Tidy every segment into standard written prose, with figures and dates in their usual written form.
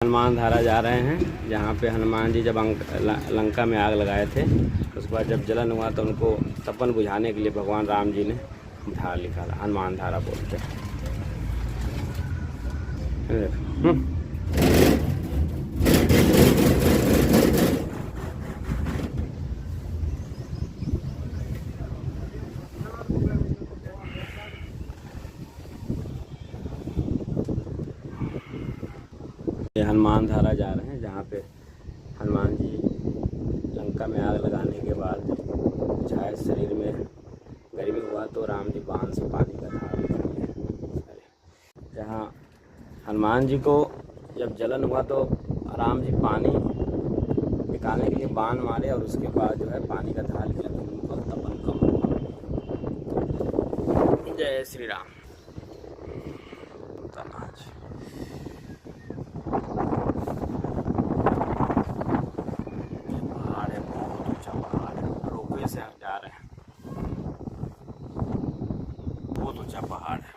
हनुमान धारा जा रहे हैं, जहाँ पे हनुमान जी जब लंका में आग लगाए थे, उसके बाद जब जलन हुआ तो उनको तपन बुझाने के लिए भगवान राम जी ने धारा लिखा था, हनुमान धारा बोलते हैं। ये हनुमान धारा जा रहे हैं, जहाँ पे हनुमान जी लंका में आग लगाने के बाद शायद शरीर में गर्मी हुआ तो राम जी बाण से पानी का धारा निकाले। जहाँ हनुमान जी को जब जलन हुआ तो राम जी पानी निकालने के लिए बाण मारे और उसके बाद जो है पानी का धारा निकला तो उनको तपन कम हुआ। जय श्री राम। से जा रहे हैं, बहुत ऊंचा पहाड़ है,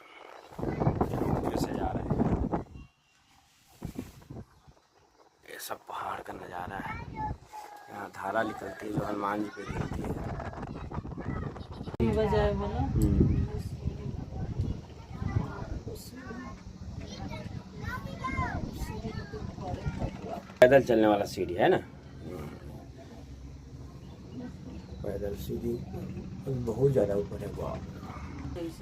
से जा रहे हैं। ये सब पहाड़ का नज़ारा है। यहाँ धारा निकलती है जो हनुमान जी पे गिरती है। पैदल चलने वाला सीढ़ी है ना, पैदल सीढ़ी बहुत ज़्यादा ऊपर है,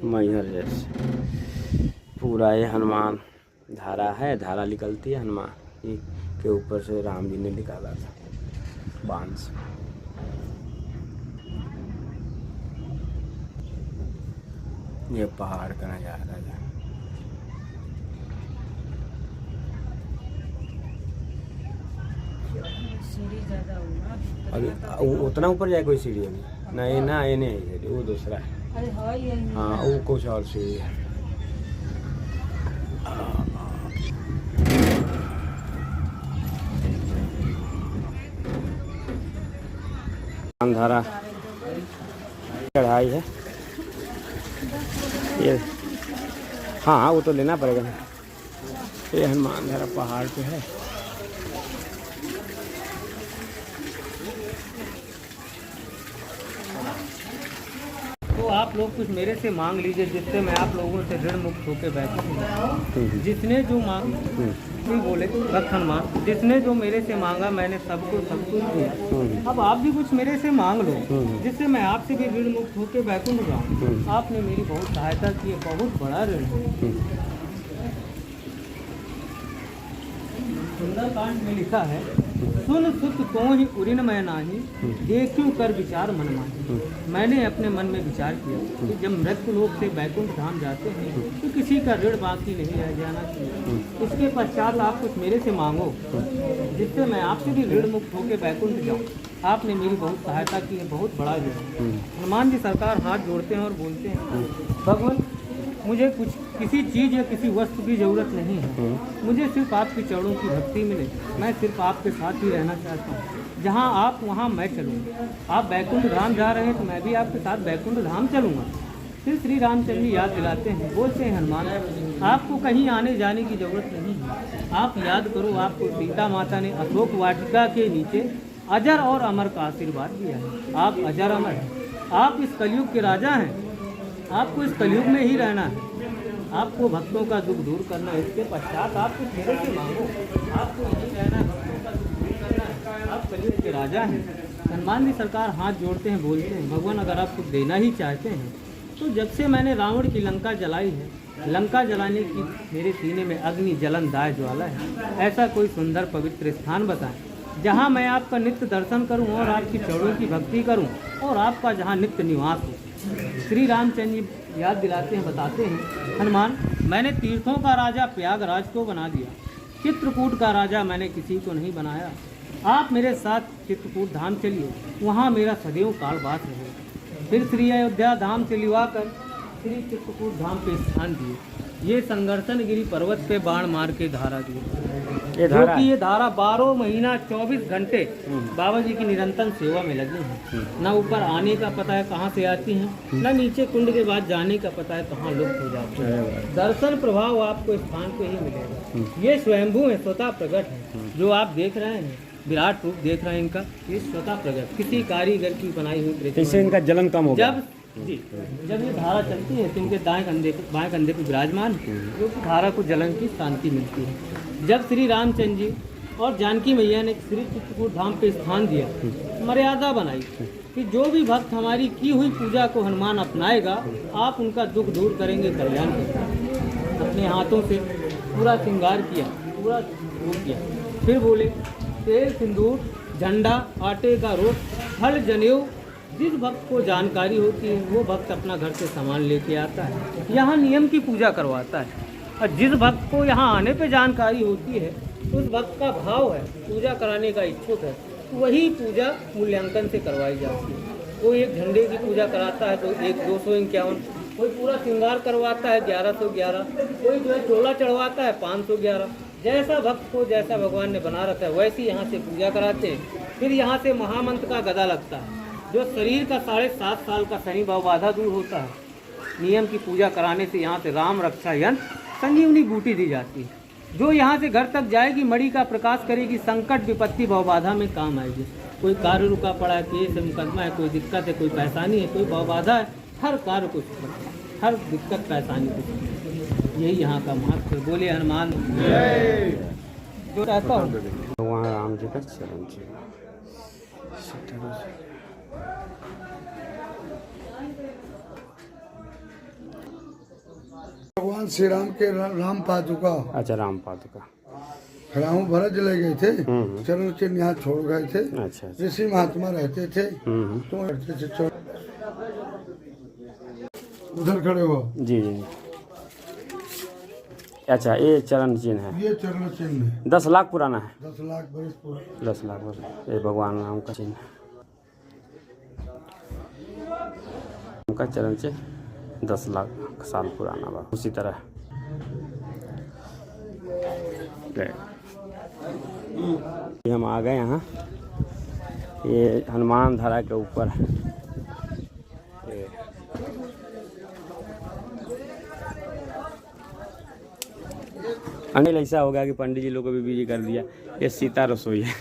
मैहर जैसे पूरा ये हनुमान धारा है। धारा निकलती है हनुमान जी के ऊपर से, राम जी ने निकाला था बाण से। ये पहाड़ का नज़ारा है। अभी उतना ऊपर जाए कोई सीढ़ी अभी नहीं ना, ये नहीं है, वो दूसरा है। हाँ वो कुछ और सीढ़ी है। धारा चढ़ाई है ये। हाँ वो तो लेना पड़ेगा। ये हनुमान धारा पहाड़ पे है। तो आप लोग कुछ मेरे से मांग लीजिए, जिससे मैं आप लोगों से ऋण मुक्त होकर बैठूं। जिसने जो मांग नहीं बोले भक्त हनुमान, जिसने जो मेरे से मांगा मैंने सबको सब कुछ दिया। अब आप भी कुछ मेरे से मांग लो, जिससे मैं आपसे भी ऋण मुक्त होकर बैकुंठ जाऊँ। आपने मेरी बहुत सहायता की है, बहुत बड़ा ऋण है। सुंदरकांड में लिखा है, सुन सुत तो ही उरिन मैं नाही, देखूं कर विचार मन माही। मैंने अपने मन में विचार किया कि जब मृत्यु लोक से बैकुंठ धाम जाते हैं तो किसी का ऋण बाकी नहीं रह जाना चाहिए। इसके पश्चात आप कुछ मेरे से मांगो, जिससे मैं आपसे भी ऋण मुक्त होकर बैकुंठ जाऊँ। आपने मेरी बहुत सहायता की है, बहुत बड़ा ऋण। हनुमान जी सरकार हाथ जोड़ते हैं और बोलते हैं, भगवान मुझे कुछ किसी चीज़ या किसी वस्तु की ज़रूरत नहीं है। मुझे सिर्फ आपके चरणों की भक्ति मिले। मैं सिर्फ आपके साथ ही रहना चाहता हूँ। जहाँ आप वहाँ मैं चलूँगा। आप बैकुंठ धाम जा रहे हैं तो मैं भी आपके साथ बैकुंठ धाम चलूँगा। फिर श्री रामचंद्र जी याद दिलाते हैं, बोलते हैं हनुमान आपको कहीं आने जाने की ज़रूरत नहीं है। आप याद करो, आपको सीता माता ने अशोक वाटिका के नीचे अजर और अमर का आशीर्वाद दिया है। आप अजर अमर हैं। आप इस कलयुग के राजा हैं। आपको इस कलयुग में ही रहना है। आपको भक्तों का दुख दूर करना है। इसके पश्चात आप कुछ मेरे से मांगो। आपको यही रहना है, भक्तों का दुख दूर करना है। आप कलयुग के राजा हैं। हनुमान जी सरकार हाथ जोड़ते हैं, बोलते हैं, भगवान अगर आप कुछ देना ही चाहते हैं तो जब से मैंने रावण की लंका जलाई है, लंका जलाने की मेरे सीने में अग्नि जलनदाय ज्वाला है। ऐसा कोई सुंदर पवित्र स्थान बताएं जहाँ मैं आपका नित्य दर्शन करूँ और आपकी चरणों की भक्ति करूँ और आपका जहाँ नित्य निवास हो। श्री रामचंद्र जी याद दिलाते हैं, बताते हैं, हनुमान मैंने तीर्थों का राजा प्रयागराज को बना दिया, चित्रकूट का राजा मैंने किसी को नहीं बनाया। आप मेरे साथ चित्रकूट धाम चलिए, वहाँ मेरा सदैव कालवास रहे। फिर श्री अयोध्या धाम से लिवाकर श्री चित्रकूट धाम पे स्थान दिए। ये संघर्षण गिरी पर्वत पे बाण मार के धारा दिए। ये जो धारा कि है। ये धारा 12 महीना 24 घंटे बाबा जी की निरंतर सेवा में लगी हैं। ना ऊपर आने का पता है कहाँ से आती हैं, ना नीचे कुंड के बाद जाने का पता है कहाँ लुप्त हो जाती है। दर्शन प्रभाव आपको इस स्थान पे ही मिलेगा। ये स्वयंभू है, स्वतः प्रकट है। जो आप देख रहे हैं विराट रूप देख रहे हैं इनका, ये स्वतः प्रकट किसी कारीगर की बनाई हुई प्रतिमा इससे इनका जलन कम हो गया। जब ये धारा चलती है तो इनके बाएं कंधे पे विराजमान जो कि धारा को जलन की शांति मिलती है। जब श्री रामचंद्र जी और जानकी मैया ने श्री चित्रकूट धाम पे स्थान दिया, मर्यादा बनाई कि जो भी भक्त हमारी की हुई पूजा को हनुमान अपनाएगा, आप उनका दुख दूर करेंगे, कल्याण करेंगे। अपने हाथों से पूरा श्रृंगार किया, पूरा दूर किया। फिर बोले तेल, सिंदूर, झंडा, आटे का रोट, फल, जनेऊ। जिस भक्त को जानकारी होती है वो भक्त अपना घर से सामान लेके आता है, यहाँ नियम की पूजा करवाता है। और जिस भक्त को यहाँ आने पे जानकारी होती है, उस भक्त का भाव है पूजा कराने का इच्छुक है, वही पूजा मूल्यांकन से करवाई जाती है। कोई एक झंडे की पूजा कराता है तो 251, कोई पूरा श्रृंगार करवाता है 1111, कोई जो है चोला चढ़वाता है 511। जैसा भक्त को जैसा भगवान ने बना रखा है वैसी यहाँ से पूजा कराते हैं। फिर यहाँ से महामंत्र का गदा लगता है, जो शरीर का 7.5 साल का शनि भाव बाधा दूर होता है। नियम की पूजा कराने से यहाँ से राम रक्षा यंत्र संजीवनी बूटी दी जाती है, जो यहाँ से घर तक जाएगी, मणि का प्रकाश करेगी, संकट विपत्ति भाव बाधा में काम आएगी। कोई कार्य रुका पड़ा है, केस है, मुकदमा है, कोई दिक्कत है, कोई परेशानी है, कोई भाव बाधा है, हर कार्य को हर दिक्कत परेशानी को, यही यहाँ का महत्व है। बोले हनुमान जो रहता हूँ वहाँ राम जी का चरण जी। भगवान श्री राम के राम पादुका अच्छा, राम पादुका। राम भरत ले गए थे, चरण चिन्ह यहाँ छोड़ गए थे। अच्छा। ऋषि महात्मा रहते थे तो रहते थे। उधर खड़े हो। जी जी। अच्छा, ये चरण चिन्ह है, ये चरण चिन्ह है, 10 लाख पुराना है। 10 लाख बरस पुराना। 10 लाख वर्ष। ये भगवान राम का चिन्ह है, उनका चरण चिन्ह 10 लाख साल पुराना बा। उसी तरह ये हम आ गए यहाँ, ये हनुमान धारा के ऊपर है। अनिल ऐसा हो गया कि पंडित जी लोग को भी बिजी कर दिया। ये सीता रसोई है।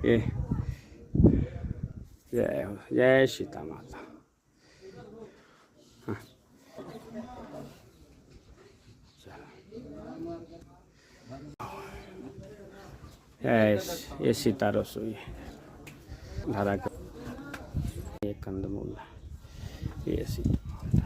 ये जय सीता माता। हाँ। ये सीता रसोई है धारा का। ये कंदमूल है, ये सीता माता।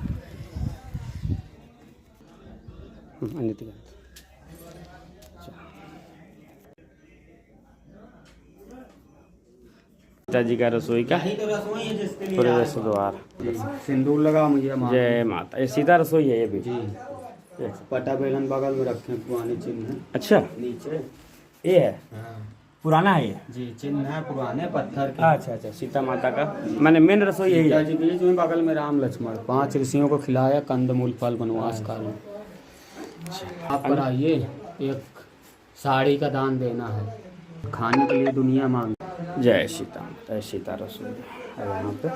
पिताजी का रसोई का प्रवेश द्वार। सिंदूर लगा मुझे जय माता। ये सीता रसोई है ये भी। पटा बेलन बगल में रखे पुराने चिन्ह है। अच्छा, नीचे ये है पुराना है ये। जी, चिन्ह है पुराने पत्थर के। अच्छा अच्छा, सीता माता का मैंने मेन रसोई यही है। जी, बीच में बगल में राम लक्ष्मण 5 ऋषियों को खिलाया कंदमूल फल वनवास काल में। आप पर आइए, एक साड़ी का दान देना है, खाने के लिए दुनिया मांग। जय सीता माता। सीता रसोई है यहाँ पे।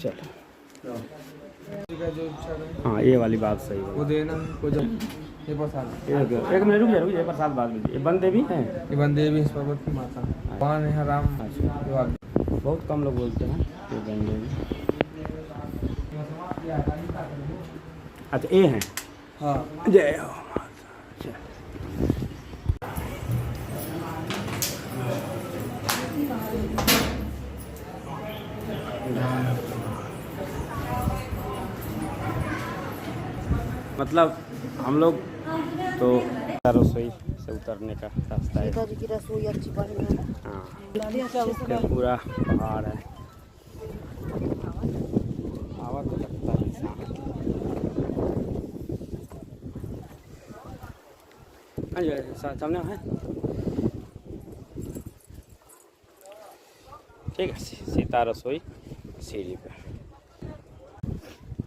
चलो, हाँ ये वाली बात सही है। वो देना को जब ये प्रसाद एक मिनट रुक जाइए, प्रसाद बाद में। ये बंदे भी हैं, ये बंदे भी इस पर्वत की माता भगवान है राम। बहुत कम लोग बोलते हैं ये बंदे भी। अच्छा, ये हैं। हाँ, जय हो। मतलब हम लोग तो रसोई से उतरने का रास्ता है। सीता जी की रसोई अच्छी बनी है। हाँ, ये पूरा पहाड़ है। हवा तो लगता है सामने है। ठीक है, सीता रसोई सीढ़ी पे।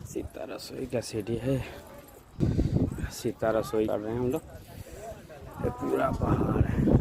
सीता रसोई का सीढ़ी है। सीता रसोई कर रहे हैं हम लोग। ये पूरा पहाड़ है।